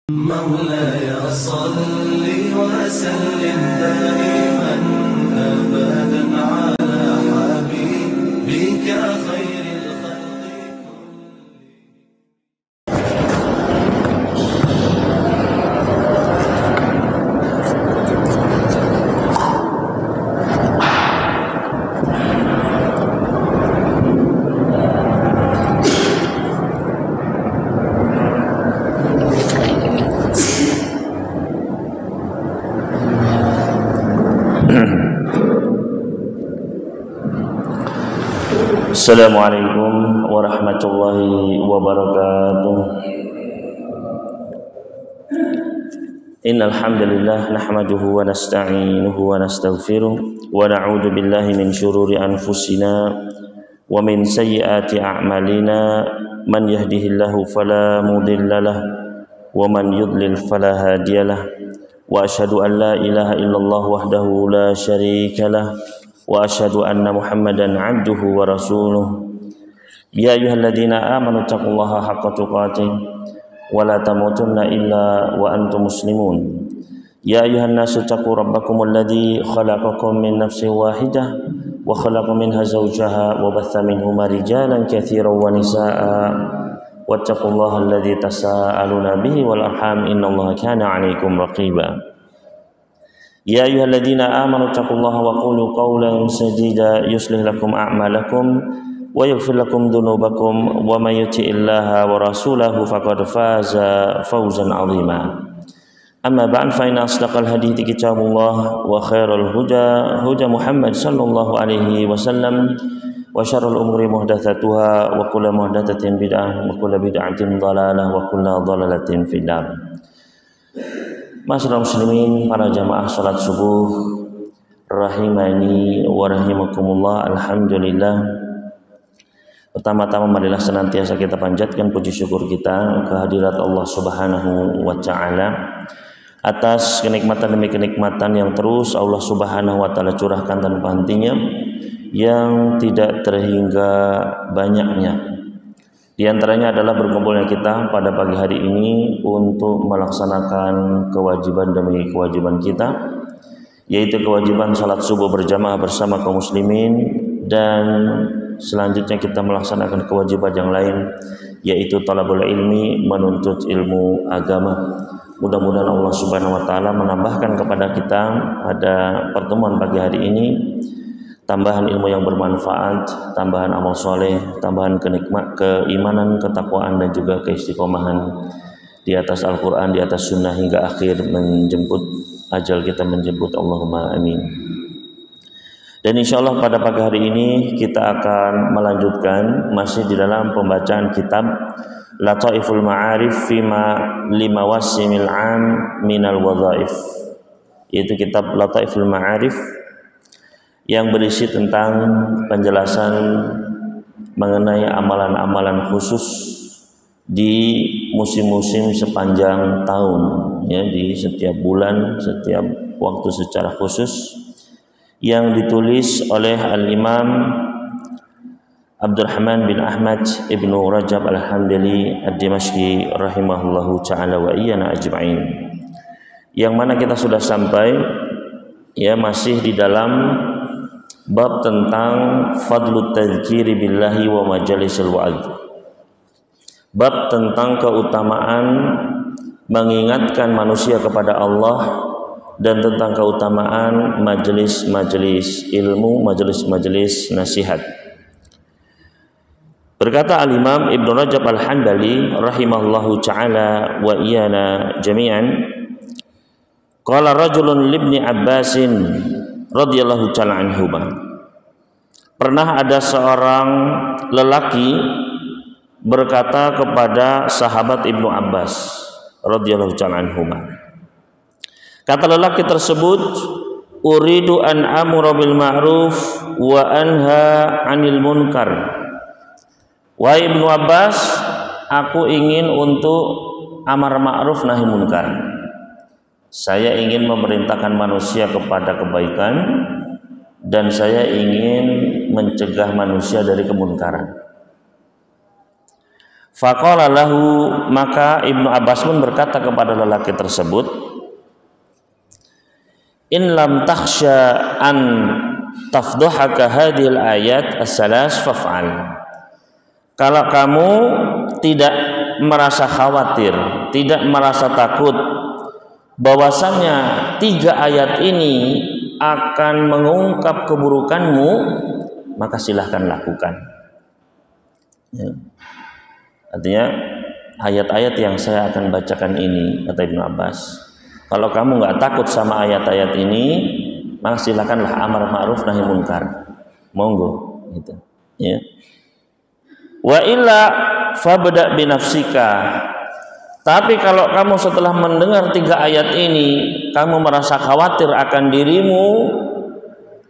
مولاي صل وسلم دائما أبدا على حبيبك خير الخلق. Assalamualaikum warahmatullahi wabarakatuh. Innal hamdalillah nahmaduhu wa nasta'inuhu wa nastaghfiruh wa na'udzu billahi min shururi anfusina wa min sayyiati a'malina. Man yahdihillahu fala mudhillalah wa man yudlil fala hadiyalah. Wa asyhadu an la ilaha illallah wahdahu la syarikalah wa asyhadu anna Muhammadan 'abduhu wa rasuluh. Ya ayyuhalladzina amanu taqullaha haqqa tuqatih wa la tamutunna illa wa antum muslimun. Ya ayyuhan nasu taqu rabbakumul ladzi khalaqakum min nafsin wahidah wa khalaqa minha zawjaha wa batha minhuma rijalan katsiran wa nisaa'a wattaqullaha alladzi tasaaluna bihi wal arham innallaha kana 'alaikum raqiba. Ya ayyuhalladzina amanu taqullaha wa qulu qawlan sadida yuslih lakum a'malakum wa yaghfir lakum dhunubakum wa may yuti'illaha wa rasulahu faqad faza fawzan 'azima. Amma ba'd, fa inna asdaqal hadithi kitabullah wa khairal huda huda Muhammad sallallahu alaihi wasallam wa syarrul umuri muhdatsatuha wa kullu muhdatsatin bid'ah wa kullu bid'atin dhalalah wa kullu dhalalatin finnar. Masyaallah muslimin, para jamaah salat subuh rahimani wa rahimakumullah. Alhamdulillah, pertama-tama marilah senantiasa kita panjatkan puji syukur kita kehadirat Allah Subhanahu wa taala atas kenikmatan demi kenikmatan yang terus Allah Subhanahu wa taala curahkan tanpa hentinya, yang tidak terhingga banyaknya. Di antaranya adalah berkumpulnya kita pada pagi hari ini untuk melaksanakan kewajiban demi kewajiban kita, yaitu kewajiban salat subuh berjamaah bersama kaum muslimin, dan selanjutnya kita melaksanakan kewajiban yang lain, yaitu talabul ilmi, menuntut ilmu agama. Mudah-mudahan Allah Subhanahu wa taala menambahkan kepada kita pada pertemuan pagi hari ini tambahan ilmu yang bermanfaat, tambahan amal soleh, tambahan keimanan, ketakwaan, dan juga keistiqomahan di atas Al-Quran, di atas sunnah, hingga akhir menjemput ajal kita menjemput. Allahumma amin. Dan insya Allah pada pagi hari ini kita akan melanjutkan masih di dalam pembacaan kitab Lataiful Ma'arif Fima Lima Wasimil Am Minal Wadhaif, yaitu kitab Lataiful Ma'arif yang berisi tentang penjelasan mengenai amalan-amalan khusus di musim-musim sepanjang tahun, ya, di setiap bulan, setiap waktu secara khusus, yang ditulis oleh Al-Imam Abdurrahman bin Ahmad ibnu Rajab Al-Hambali Ad-Dimashqi rahimahullahu ta'ala wa iyana ajma'in, yang mana kita sudah sampai, ya, masih di dalam bab tentang fadlut tadzkiri billahi wa majalisul wa'ad, bab tentang keutamaan mengingatkan manusia kepada Allah dan tentang keutamaan majelis-majelis ilmu, majelis-majelis nasihat. Berkata Al-Imam Ibnu Rajab Al-Hambali rahimahullahu ta'ala wa iyana jami'an, qala rajulun libni Abbasin radhiyallahu ta'ala anhuma, pernah ada seorang lelaki berkata kepada sahabat Ibnu Abbas radhiyallahu ta'ala anhuma. Kata lelaki tersebut, uridu an amura bil ma'ruf wa anha 'anil munkar. Wahai Ibnu Abbas, aku ingin untuk amar ma'ruf nahi munkar. Saya ingin memerintahkan manusia kepada kebaikan, dan saya ingin mencegah manusia dari kemunkaran. Faqala lahu, maka Ibnu Abbas pun berkata kepada lelaki tersebut, in lam takhsha an tafdhahaka hadhil ayat as-salas faf'al. Kalau kamu tidak merasa khawatir, tidak merasa takut bahwasannya 3 ayat ini akan mengungkap keburukanmu, maka silahkan lakukan. Ya. Artinya ayat-ayat yang saya akan bacakan ini, kata Ibnu Abbas, kalau kamu nggak takut sama ayat-ayat ini, maka silakanlah amar ma'ruf nahi munkar, monggo, gitu. Ya. Wa illa fabda binafsika. Tapi kalau kamu setelah mendengar 3 ayat ini, kamu merasa khawatir akan dirimu,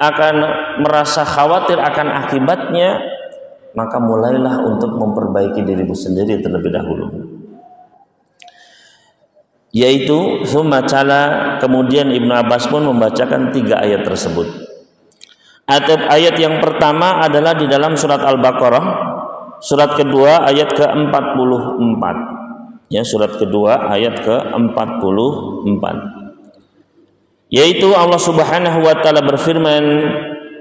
akan merasa khawatir akan akibatnya, maka mulailah untuk memperbaiki dirimu sendiri terlebih dahulu. Yaitu summa cala, kemudian Ibnu Abbas pun membacakan 3 ayat tersebut. Ayat yang pertama adalah di dalam surat Al-Baqarah, surat kedua ayat ke-44. Ya, surat kedua ayat ke-44. Yaitu Allah Subhanahu wa taala berfirman,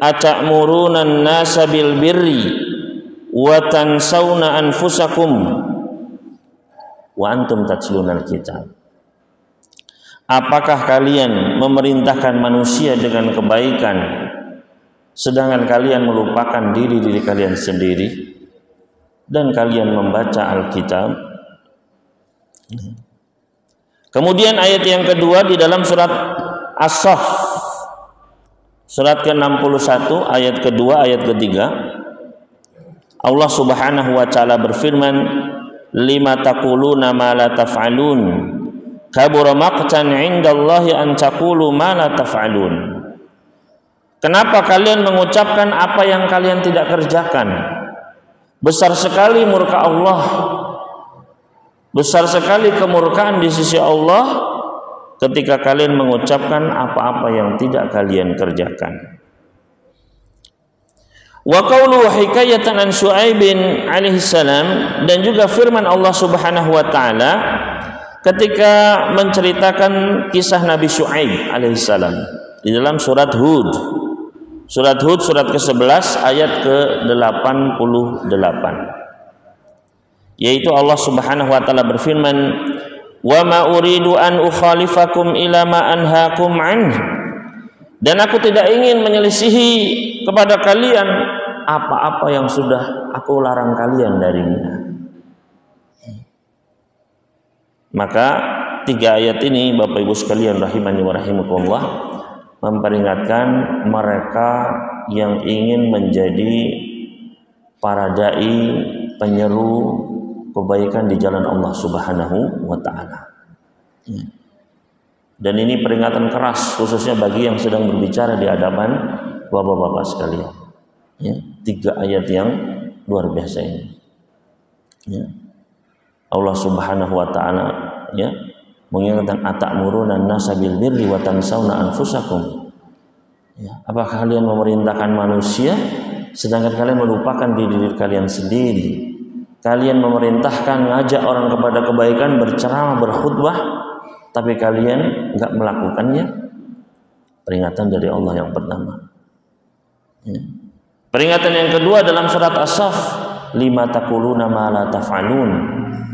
"Ata'murunan nasa bil birri wa tansawna anfusakum wa antum tatlunal kitab." Apakah kalian memerintahkan manusia dengan kebaikan sedangkan kalian melupakan diri kalian sendiri dan kalian membaca Alkitab? Kemudian ayat yang kedua di dalam surat As-Saff, surat ke-61 ayat kedua ayat ketiga, Allah Subhanahu wa taala berfirman, lima taquluna ma la taf'alun kabura maqtan 'indallahi an taqulu ma la taf'alun. Kenapa kalian mengucapkan apa yang kalian tidak kerjakan? Besar sekali murka Allah, besar sekali kemurkaan di sisi Allah ketika kalian mengucapkan apa-apa yang tidak kalian kerjakan. Wa qawlu hikayatan an Syu'aibin alaihi salam, dan juga firman Allah Subhanahu wa taala ketika menceritakan kisah Nabi Syu'aib alaihi salam di dalam surat Hud. Surat Hud surat ke-11 ayat ke-88. Yaitu Allah Subhanahu wa taala berfirman, "Wa ma uridu an ukhalifakum ila ma anhaakum anhu." Dan aku tidak ingin menyelisihi kepada kalian apa-apa yang sudah aku larang kalian darinya. Maka 3 ayat ini Bapak Ibu sekalian rahimani wa rahimakumullah memperingatkan mereka yang ingin menjadi para dai, penyeru kebaikan di jalan Allah Subhanahu wa taala. Dan ini peringatan keras khususnya bagi yang sedang berbicara di hadapan bapak-bapak sekalian. Ya, 3 ayat yang luar biasa ini. Ya. Allah Subhanahu wa taala ya mengingatkan atamuruna an-nasa bil birri wa tansawna anfusakum. Ya, apakah kalian memerintahkan manusia sedangkan kalian melupakan diri kalian sendiri? Kalian memerintahkan ngajak orang kepada kebaikan, berceramah, berkhutbah, tapi kalian enggak melakukannya. Peringatan dari Allah yang pertama. Ya. Peringatan yang kedua dalam surat As-Saff, lima taquluna ma la taf'alun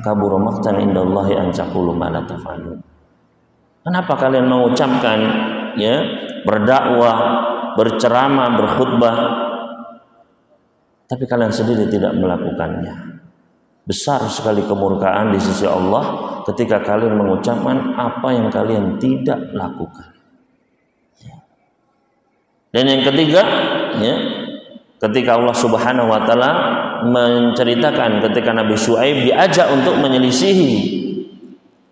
kabura maqtan indallahi an taqulu ma la taf'alun. Kenapa kalian mengucapkan ya berdakwah, berceramah, berkhutbah tapi kalian sendiri tidak melakukannya? Besar sekali kemurkaan di sisi Allah ketika kalian mengucapkan apa yang kalian tidak lakukan. Dan yang ketiga, ya, ketika Allah Subhanahu wa taala menceritakan ketika Nabi Syu'aib diajak untuk menyelisihi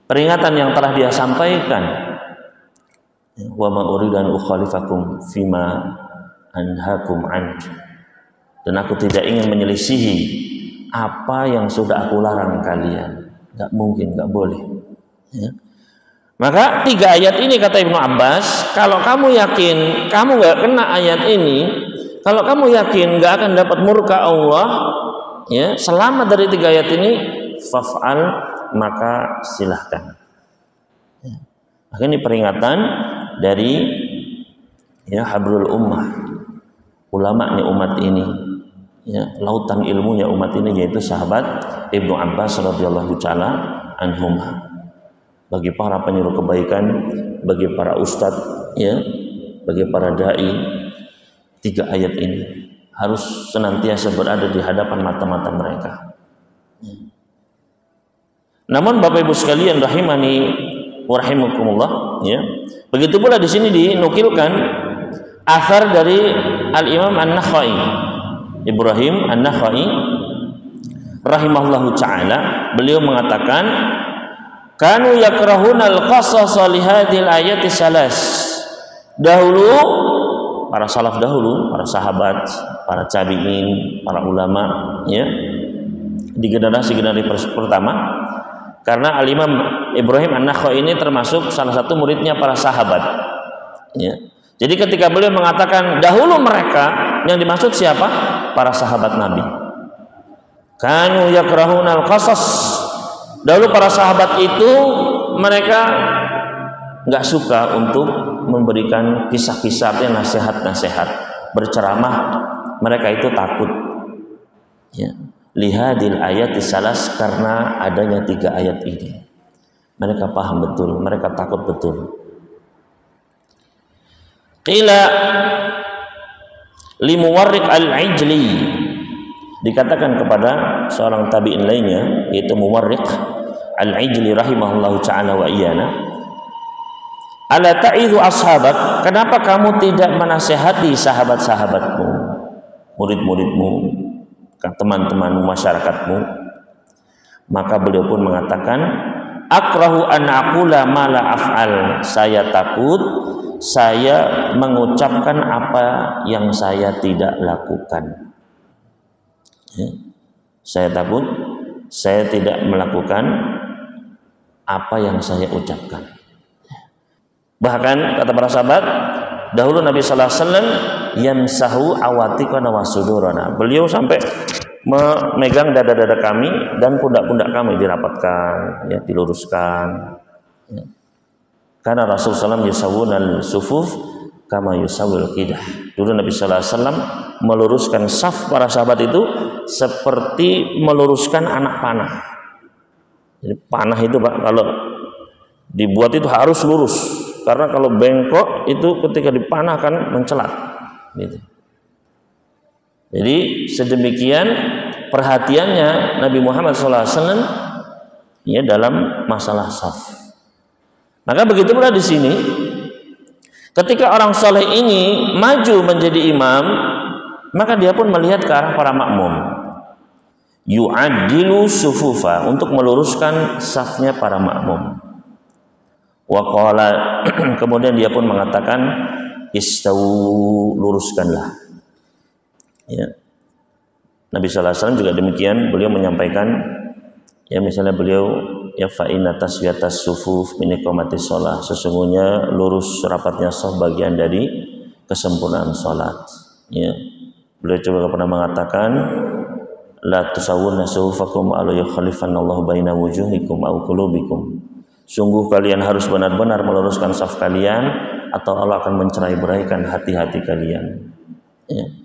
peringatan yang telah dia sampaikan. Wa ma uridu an ukhalifakum fima anhaakum an. Dan aku tidak ingin menyelisihi apa yang sudah aku larang kalian. Enggak mungkin, enggak boleh. Ya. Maka 3 ayat ini kata Ibnu Abbas, kalau kamu yakin kamu enggak kena ayat ini, kalau kamu yakin enggak akan dapat murka Allah, ya, selamat dari 3 ayat ini, faf'al, maka silahkan. Maka ini peringatan dari ya habrul ummah, ulamanya umat ini, ya, lautan ilmunya umat ini, yaitu sahabat Ibnu Abbas radhiyallahu taala anhuma. Bagi para penyuruh kebaikan, bagi para ustadz, ya, bagi para dai, 3 ayat ini harus senantiasa berada di hadapan mata-mata mereka. Namun Bapak Ibu sekalian rahimani wa rahimakumullah, ya. Begitu pula di sini dinukilkan athar dari Al-Imam An-Nakhai, Ibrahim An-Nakhai rahimahullahu taala, beliau mengatakan kanu yakrahunal qasasa li hadhil ayati salas. Dahulu para salaf dahulu, para sahabat, para tabi'in, para ulama, ya, di generasi pertama, karena Al-Imam Ibrahim An-Nakhai ini termasuk salah satu muridnya para sahabat, ya. Jadi ketika beliau mengatakan dahulu mereka, yang dimaksud siapa? Para sahabat Nabi. Kanu yakrahunal qasas. Dahulu para sahabat itu mereka nggak suka untuk memberikan kisah-kisah, nasihat-nasihat, berceramah. Mereka itu takut, ya. Lihadil ayat salas, karena adanya 3 ayat ini. Mereka paham betul, mereka takut betul. Qila limuwarriq al-Ijli, dikatakan kepada seorang tabi'in lainnya, yaitu Muwarriq al-Ijli rahimahullahu ta'ala wa iyana, ala ta'idhu ashabak, kenapa kamu tidak menasihati sahabat-sahabatmu, murid-muridmu, teman-temanmu, masyarakatmu? Maka beliau pun mengatakan, akrahu an aqula ma la af'al, saya takut saya mengucapkan apa yang saya tidak lakukan. Ya. Saya takut saya tidak melakukan apa yang saya ucapkan. Bahkan kata para sahabat, dahulu Nabi sallallahu alaihi wasallam yamsahu awatiqana wa sudurana. Beliau sampai memegang dada-dada kami dan pundak-pundak kami dirapatkan, ya, diluruskan. Ya. Karena Rasulullah SAW yusawwunal sufuf kama yusawwil qidah. Dulu Nabi sallallahu alaihi wasallam meluruskan saf para sahabat itu seperti meluruskan anak panah. Jadi panah itu, Pak, kalau dibuat itu harus lurus, karena kalau bengkok itu ketika dipanah kan mencelat, gitu. Jadi sedemikian perhatiannya Nabi Muhammad SAW, ya, dalam masalah saf. Maka begitu pula di sini, ketika orang soleh ini maju menjadi imam, maka dia pun melihat ke arah para makmum, yu'addilu sufufa, untuk meluruskan safnya para makmum. Wa qala, kemudian dia pun mengatakan istawu, luruskanlah, ya. Nabi sallallahu alaihi wasallam juga demikian, beliau menyampaikan, ya, misalnya beliau, ya, fa inna taswiyatas sufuf min iqamatis shalah, sesungguhnya lurus rapatnya shaf bagian dari kesempurnaan salat, ya. Beliau juga pernah mengatakan la tusawwunna sufufakum aw yukhalifanallahu baina wujuhikum aw qulubikum, sungguh kalian harus benar-benar meluruskan saf kalian atau Allah akan mencerai-beraikan hati-hati kalian, ya.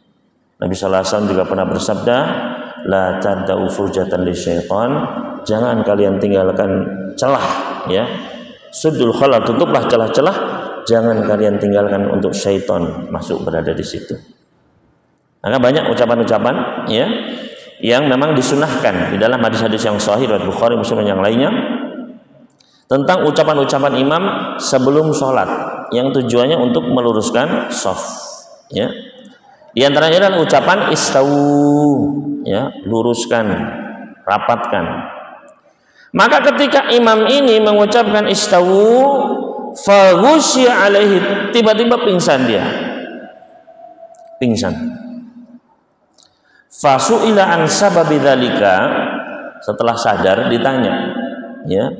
Nabi sallallahu alaihi wasallam juga pernah bersabda, la tad'u furjatan lisyaitan, jangan kalian tinggalkan celah, ya, suddul khalal, tutuplah celah-celah, jangan kalian tinggalkan untuk syaitan masuk berada di situ. Maka banyak ucapan-ucapan, ya, yang memang disunahkan di dalam hadis-hadis yang sahih riwayat Bukhari, Muslim dan yang lainnya, tentang ucapan-ucapan imam sebelum sholat yang tujuannya untuk meluruskan shaf, ya. Di antaranya adalah ucapan istawu, ya, luruskan, rapatkan. Maka ketika imam ini mengucapkan istawu, faghusya alaihi, tiba-tiba pingsan dia. Pingsan. Fasu'ila an sababi dzalika, setelah sadar ditanya, ya,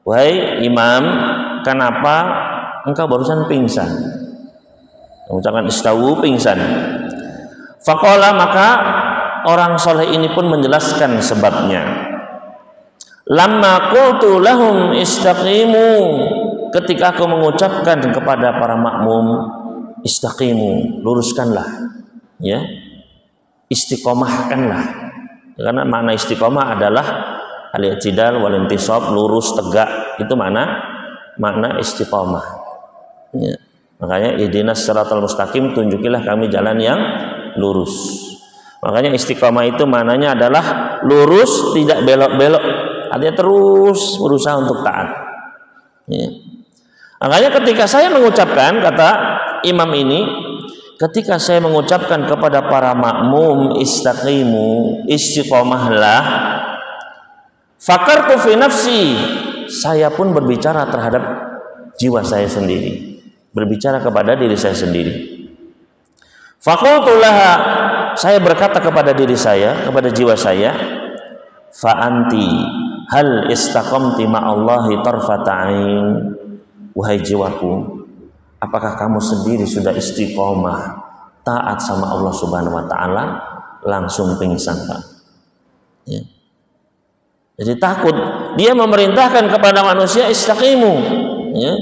wahai imam, kenapa engkau barusan pingsan? Mengucapkan istawu, pingsan. Faqala, maka orang soleh ini pun menjelaskan sebabnya. Lamma qultu lahum istaqimu, ketika aku mengucapkan kepada para makmum istaqimu, luruskanlah, ya, istiqomahkanlah. Karena makna istiqomah adalah al-i'tidal wal intisab, lurus tegak, itu makna istiqomah, ya. Makanya ihdinas siratal mustaqim, tunjukilah kami jalan yang lurus. Makanya istiqomah itu maknanya adalah lurus, tidak belok-belok, artinya terus berusaha untuk taat, ya. Makanya ketika saya mengucapkan, kata imam ini, ketika saya mengucapkan kepada para makmum istaqimu, istiqomahlah, fakartu fi nafsi, saya pun berbicara terhadap jiwa saya sendiri, berbicara kepada diri saya sendiri. Faqultu laha, saya berkata kepada diri saya, kepada jiwa saya, fa anti hal istaqamti ma'allahi tarfata ain, wahai jiwaku, apakah kamu sendiri sudah istiqomah taat sama Allah Subhanahu wa taala? Langsung pingsan, Pak, ya. Jadi takut, dia memerintahkan kepada manusia istaqimu, ya.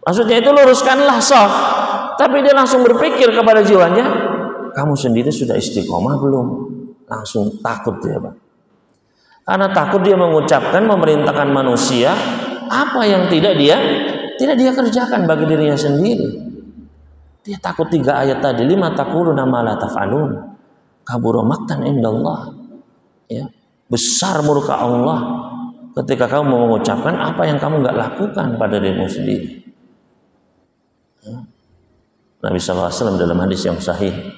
Maksudnya itu luruskanlah shaf, tapi dia langsung berpikir kepada jiwanya, kamu sendiri sudah istiqomah belum? Langsung takut dia, Pak. Karena takut dia mengucapkan, memerintahkan manusia apa yang tidak dia kerjakan bagi dirinya sendiri. Dia takut 3 ayat tadi, lima taquluna ma la taf'alun, kabura maqtan indallah, ya. Besar murka Allah ketika kamu mengucapkan apa yang kamu nggak lakukan pada dirimu sendiri. Nabi SAW dalam hadis yang sahih,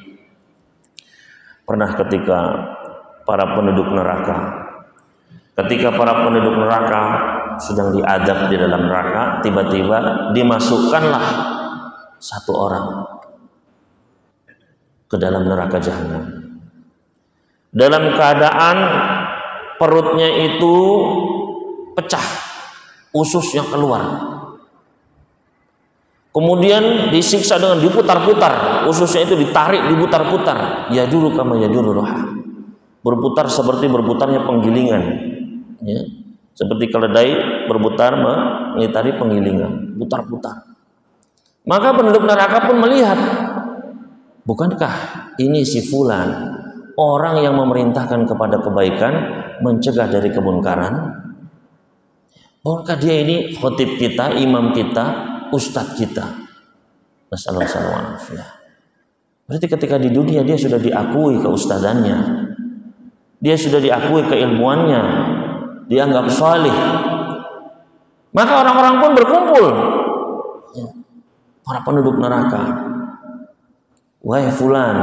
pernah ketika para penduduk neraka sedang diadab di dalam neraka, tiba-tiba dimasukkanlah satu orang ke dalam neraka jahanam dalam keadaan perutnya itu pecah, ususnya keluar. Kemudian disiksa dengan diputar-putar, ususnya itu ditarik, diputar-putar. Ya dulu kama ya dulu roha, berputar seperti berputarnya penggilingan, ya. Seperti keledai berputar mengitari penggilingan, putar-putar. Maka penduduk neraka pun melihat, bukankah ini si fulan, orang yang memerintahkan kepada kebaikan, mencegah dari kemungkaran? Bukankah dia ini khotib kita, imam kita, ustadz kita? Nasallallahu. Berarti ketika di dunia dia sudah diakui keustadzannya, dia sudah diakui keilmuannya, dianggap salih. Maka orang-orang pun berkumpul, ya, para penduduk neraka. Wahai fulan,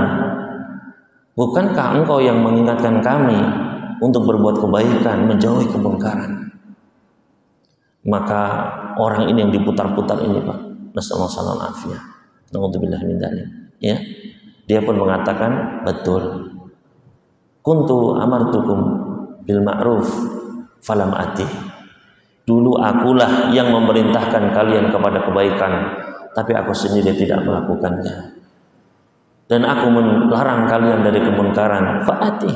bukankah engkau yang mengingatkan kami untuk berbuat kebaikan, menjauhi kemungkaran? Maka orang ini yang diputar-putar ini, Pak, nasallallahu alaihi, naudzubillah min dzalik, ya, dia pun mengatakan, betul, kuntu amartukum bil ma'ruf falam ati, dulu akulah yang memerintahkan kalian kepada kebaikan, tapi aku sendiri tidak melakukannya, dan aku melarang kalian dari kemunkaran, fa'ati,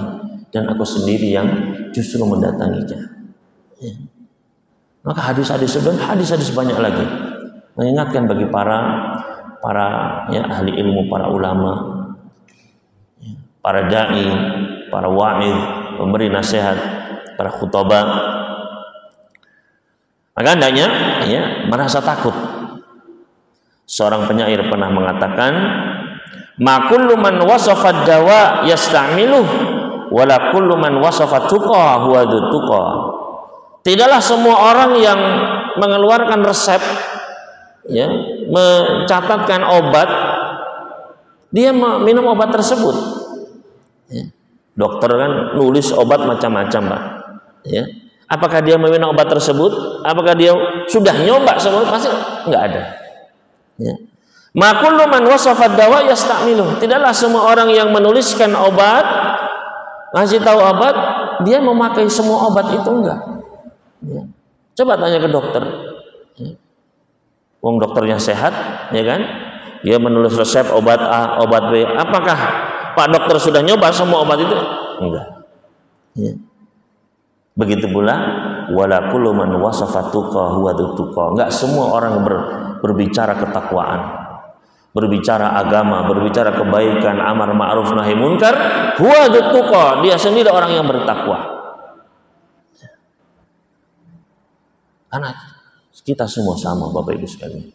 dan aku sendiri yang justru mendatanginya, ya. Maka hadis-hadis banyak lagi mengingatkan bagi para ya, ahli ilmu, para ulama, ya, para dai, para wa'id, pemberi nasihat, para khutbah. Maka hendaknya, ya, merasa takut. Seorang penyair pernah mengatakan, ma kullu man wasafa dawa yasta'miluh wala kullu man wasafa tuqa huwa tuqa. Tidaklah semua orang yang mengeluarkan resep, ya, mencatatkan obat, dia minum obat tersebut, ya. Dokter kan nulis obat macam-macam, Pak, ya. Apakah dia meminum obat tersebut? Apakah dia sudah nyoba semua? Pasti nggak ada, ya. Ma kullu man wasafa dawa yasta'miluh. Tidaklah semua orang yang menuliskan obat, ngasih tahu obat, dia memakai semua obat itu, enggak. Ya. Coba tanya ke dokter, ya. Wong dokternya sehat, ya kan? Dia menulis resep obat A, obat B. Apakah Pak dokter sudah nyoba semua obat itu? Enggak, ya. Begitu pula wala kullu man wasafa tuqa huwa tuqa. Enggak semua orang berbicara ketakwaan, berbicara agama, berbicara kebaikan, amar ma'ruf nahi munkar, huwa tuqa, dia sendiri orang yang bertakwa. Karena kita semua sama Bapak Ibu sekalian.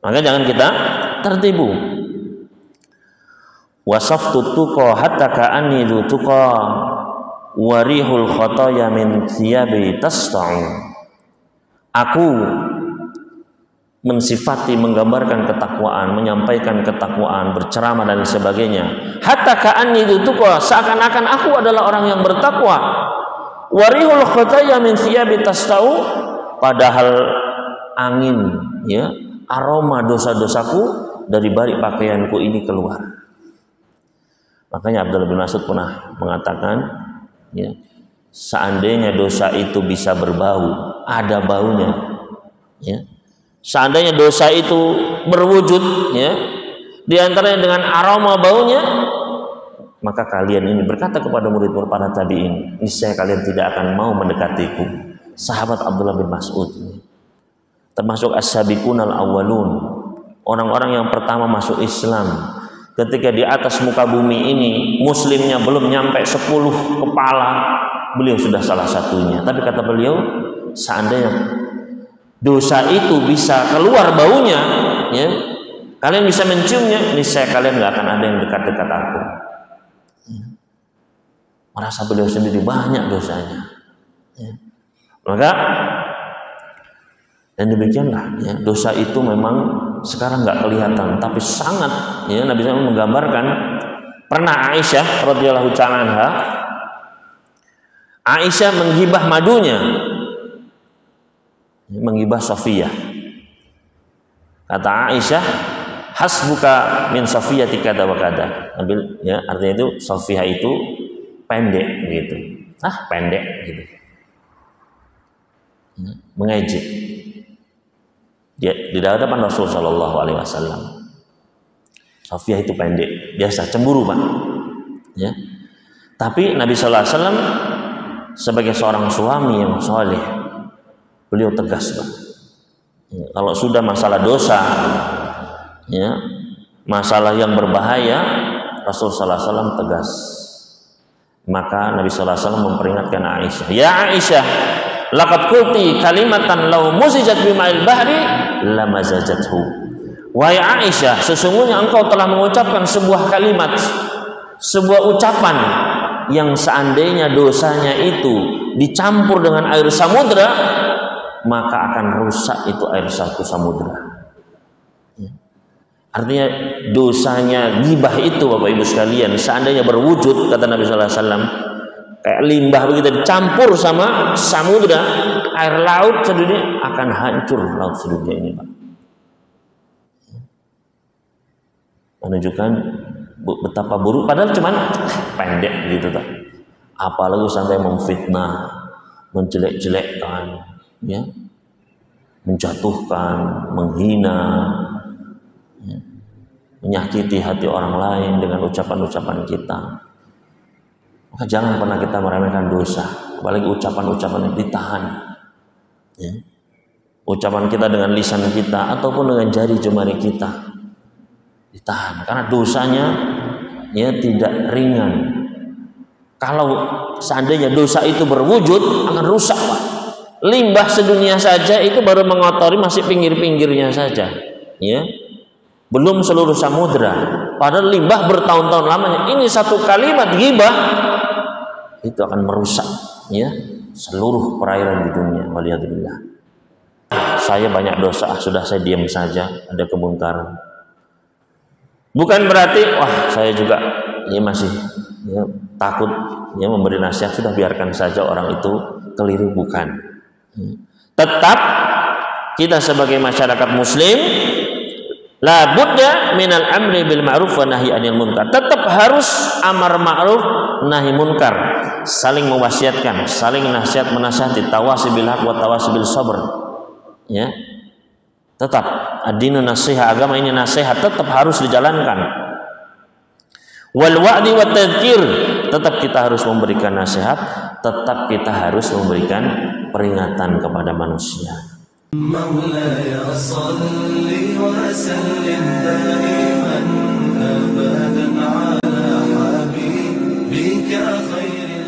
Maka jangan kita tertipu. Wasaftu tuqa hatta ka'anni dzu tuqa warihul khataya min thiyabi tasfa'u. Aku mensifati, menggambarkan ketakwaan, menyampaikan ketakwaan, berceramah dan sebagainya. Hatta ka'anni dzu tuqa, seakan-akan aku adalah orang yang bertakwa. Warihul khataya min thiyabi tasfa'u, padahal angin, ya, aroma dosa-dosaku dari balik pakaianku ini keluar. Makanya Abdullah bin Mas'ud pernah mengatakan, ya, seandainya dosa itu bisa berbau, ada baunya, ya, seandainya dosa itu berwujud, ya, diantaranya dengan aroma baunya, maka kalian ini berkata kepada murid-murid para tabi'in, niscaya kalian tidak akan mau mendekatiku. Sahabat Abdullah bin Mas'ud termasuk as-sabiqunal awwalun, orang-orang yang pertama masuk Islam. Ketika di atas muka bumi ini muslimnya belum nyampe 10 kepala, beliau sudah salah satunya. Tapi kata beliau, seandainya dosa itu bisa keluar baunya, ya, kalian bisa menciumnya, niscaya kalian nggak akan ada yang dekat-dekat aku. Merasa beliau sendiri banyak dosanya, ya. Maka dan demikianlah, ya, dosa itu memang sekarang nggak kelihatan, tapi sangat, ya, Nabi SAW menggambarkan. Pernah Aisyah radhiyallahu ta'ala anha, Aisyah menggibah madunya, menggibah Safiyah. Kata Aisyah, hasbuka min Safiyati kada wa kada. Ya, artinya itu Safiyah itu pendek gitu. Pendek gitu. Mengejek. Dia di hadapan Rasul Shallallahu Alaihi Wasallam. Safiyah itu pendek, biasa cemburu Pak, ya. Tapi Nabi Sallallahu Alaihi Wasallam sebagai seorang suami yang soleh, beliau tegas Pak. Ya, kalau sudah masalah dosa, ya, masalah yang berbahaya, Rasul Sallallahu Alaihi Wasallam tegas. Maka Nabi Sallallahu Alaihi Wasallam memperingatkan Aisyah, ya Aisyah, laqad qulti kalimatan law muzijat bima'il bahri lamazajathu. Wahai Aisyah, sesungguhnya engkau telah mengucapkan sebuah kalimat, sebuah ucapan yang seandainya dosanya itu dicampur dengan air samudra, maka akan rusak itu air satu samudra. Artinya dosanya ghibah itu Bapak Ibu sekalian, seandainya berwujud, kata Nabi sallallahu alaihi wasallam, kayak limbah begitu dicampur sama samudra, air laut sedunia, akan hancur laut sedunia ini Pak. Menunjukkan betapa buruk, padahal cuman pendek gitu tak. Apalagi sampai memfitnah, menjelek-jelekkan, ya, menjatuhkan, menghina, ya, menyakiti hati orang lain dengan ucapan-ucapan kita. Maka jangan pernah kita meremehkan dosa, apalagi ucapan-ucapan yang ditahan, ya. Ucapan kita dengan lisan kita ataupun dengan jari jemari kita ditahan, karena dosanya, ya, tidak ringan. Kalau seandainya dosa itu berwujud, akan rusak Pak. Limbah sedunia saja itu baru mengotori masih pinggir-pinggirnya saja, ya, belum seluruh samudra. Padahal limbah bertahun-tahun lamanya. Ini satu kalimat ghibah itu akan merusak, ya, seluruh perairan di dunia. Waliyadzubillah. Saya banyak dosa, sudah saya diam saja, ada kemungkaran. Bukan berarti wah saya juga, ya, masih, ya, takut, ya, memberi nasihat, sudah biarkan saja orang itu keliru, bukan. Tetap kita sebagai masyarakat muslim la budda minal amri bil ma'ruf wa nahyi anil munkar. Tetap harus amar ma'ruf nahi munkar, saling mewasiatkan, saling nasihat menasihati, tawasi bil haq wa tawasi bil sabr, ya. Tetap ad-dinu nasihat, agama ini nasihat, tetap harus dijalankan. Wal wa'di wat tadzkir, tetap kita harus memberikan nasihat, tetap kita harus memberikan peringatan kepada manusia. مولاي صل وسلم دائما أبدا على حبيبك خير